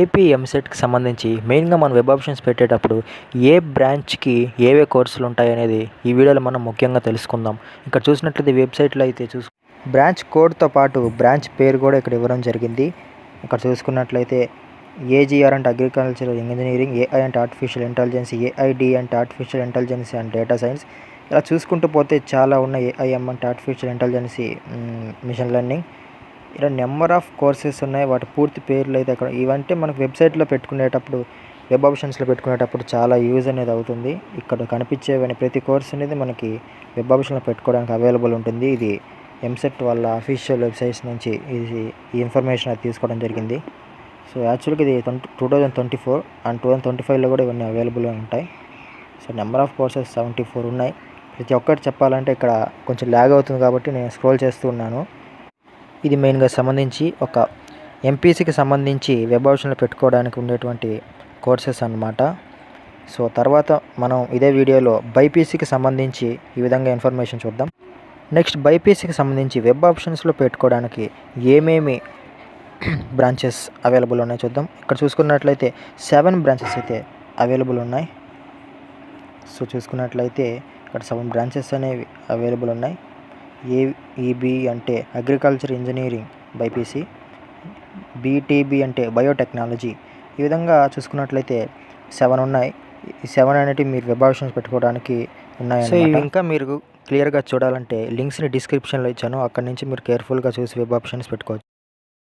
AP ఎంసెట్‌కి సంబంధించి మెయిన్‌గా మనం వెబ్ ఆప్షన్స్ పెట్టేటప్పుడు ఏ బ్రాంచ్‌కి ఏవే కోర్సులు ఉంటాయనేది ఈ వీడియోలో మనం ముఖ్యంగా తెలుసుకుందాం. ఇక్కడ చూసినట్లయితే వెబ్‌సైట్‌లో అయితే బ్రాంచ్ కోడ్‌తో పాటు బ్రాంచ్ పేరు కూడా ఇక్కడ ఇవ్వడం జరిగింది. ఇక్కడ చూసుకున్నట్లయితే ఏజీఆర్ అంటే అగ్రికల్చరల్ ఇంజినీరింగ్, ఏఐ అంటే ఆర్టిఫిషియల్ ఇంటెలిజెన్స్, ఏఐడి అంటే artificial intelligence and data science. ఇలా చూసుకుంటూ పోతే చాలా ఉన్నాయి. ఏఐఎం అంటే ఆర్టిఫిషియల్ ఇంటెలిజెన్సీ, మిషన్ లెర్నింగ్. ఇలా నెంబర్ ఆఫ్ కోర్సెస్ ఉన్నాయి. వాటి పూర్తి పేర్లు అయితే అక్కడ ఇవంటే మనకు వెబ్సైట్లో పెట్టుకునేటప్పుడు, వెబ్ ఆప్షన్స్లో పెట్టుకునేటప్పుడు చాలా యూజ్ అనేది అవుతుంది. ఇక్కడ కనిపించేవని ప్రతి కోర్స్ అనేది మనకి వెబ్ ఆప్షన్లో పెట్టుకోవడానికి అవైలబుల్ ఉంటుంది. ఇది ఎంసెట్ వాళ్ళ అఫీషియల్ వెబ్సైట్స్ నుంచి ఈ ఇన్ఫర్మేషన్ అది తీసుకోవడం జరిగింది. సో యాక్చువల్గా ఇది 2024 అండ్ 2025లో కూడా ఇవన్నీ అవైలబుల్గా ఉంటాయి. సో నెంబర్ ఆఫ్ కోర్సెస్ 74 ఉన్నాయి. ప్రతి ఒక్కటి చెప్పాలంటే ఇక్కడ కొంచెం ల్యాగ్ అవుతుంది కాబట్టి నేను స్క్రోల్ చేస్తూ ఉన్నాను. ఇది మెయిన్గా సంబంధించి ఒక ఎంపీసీకి సంబంధించి వెబ్ ఆప్షన్లో పెట్టుకోవడానికి ఉండేటువంటి కోర్సెస్ అన్నమాట. సో తర్వాత మనం ఇదే వీడియోలో బైపీసీకి సంబంధించి ఈ విధంగా ఇన్ఫర్మేషన్ చూద్దాం. నెక్స్ట్ బైపీసీకి సంబంధించి వెబ్ ఆప్షన్స్లో పెట్టుకోవడానికి ఏమేమి బ్రాంచెస్ అవైలబుల్ ఉన్నాయి చూద్దాం. ఇక్కడ చూసుకున్నట్లయితే 7 బ్రాంచెస్ అయితే అవైలబుల్ ఉన్నాయి. సో చూసుకున్నట్లయితే ఇక్కడ 7 బ్రాంచెస్ అనేవి అవైలబుల్ ఉన్నాయి. ఏఈబి అంటే అగ్రికల్చర్ ఇంజనీరింగ్ బైపీసీ, బీటీబీ అంటే బయోటెక్నాలజీ. ఈ విధంగా చూసుకున్నట్లయితే 7 ఉన్నాయి. ఈ 7 అనేటివి మీరు వెబ్ ఆప్షన్స్ పెట్టుకోవడానికి ఉన్నాయి. సో ఇవి ఇంకా మీరు క్లియర్గా చూడాలంటే లింక్స్ని డిస్క్రిప్షన్లో ఇచ్చాను. అక్కడి నుంచి మీరు కేర్ఫుల్గా చూసి వెబ్ ఆప్షన్స్ పెట్టుకోవచ్చు.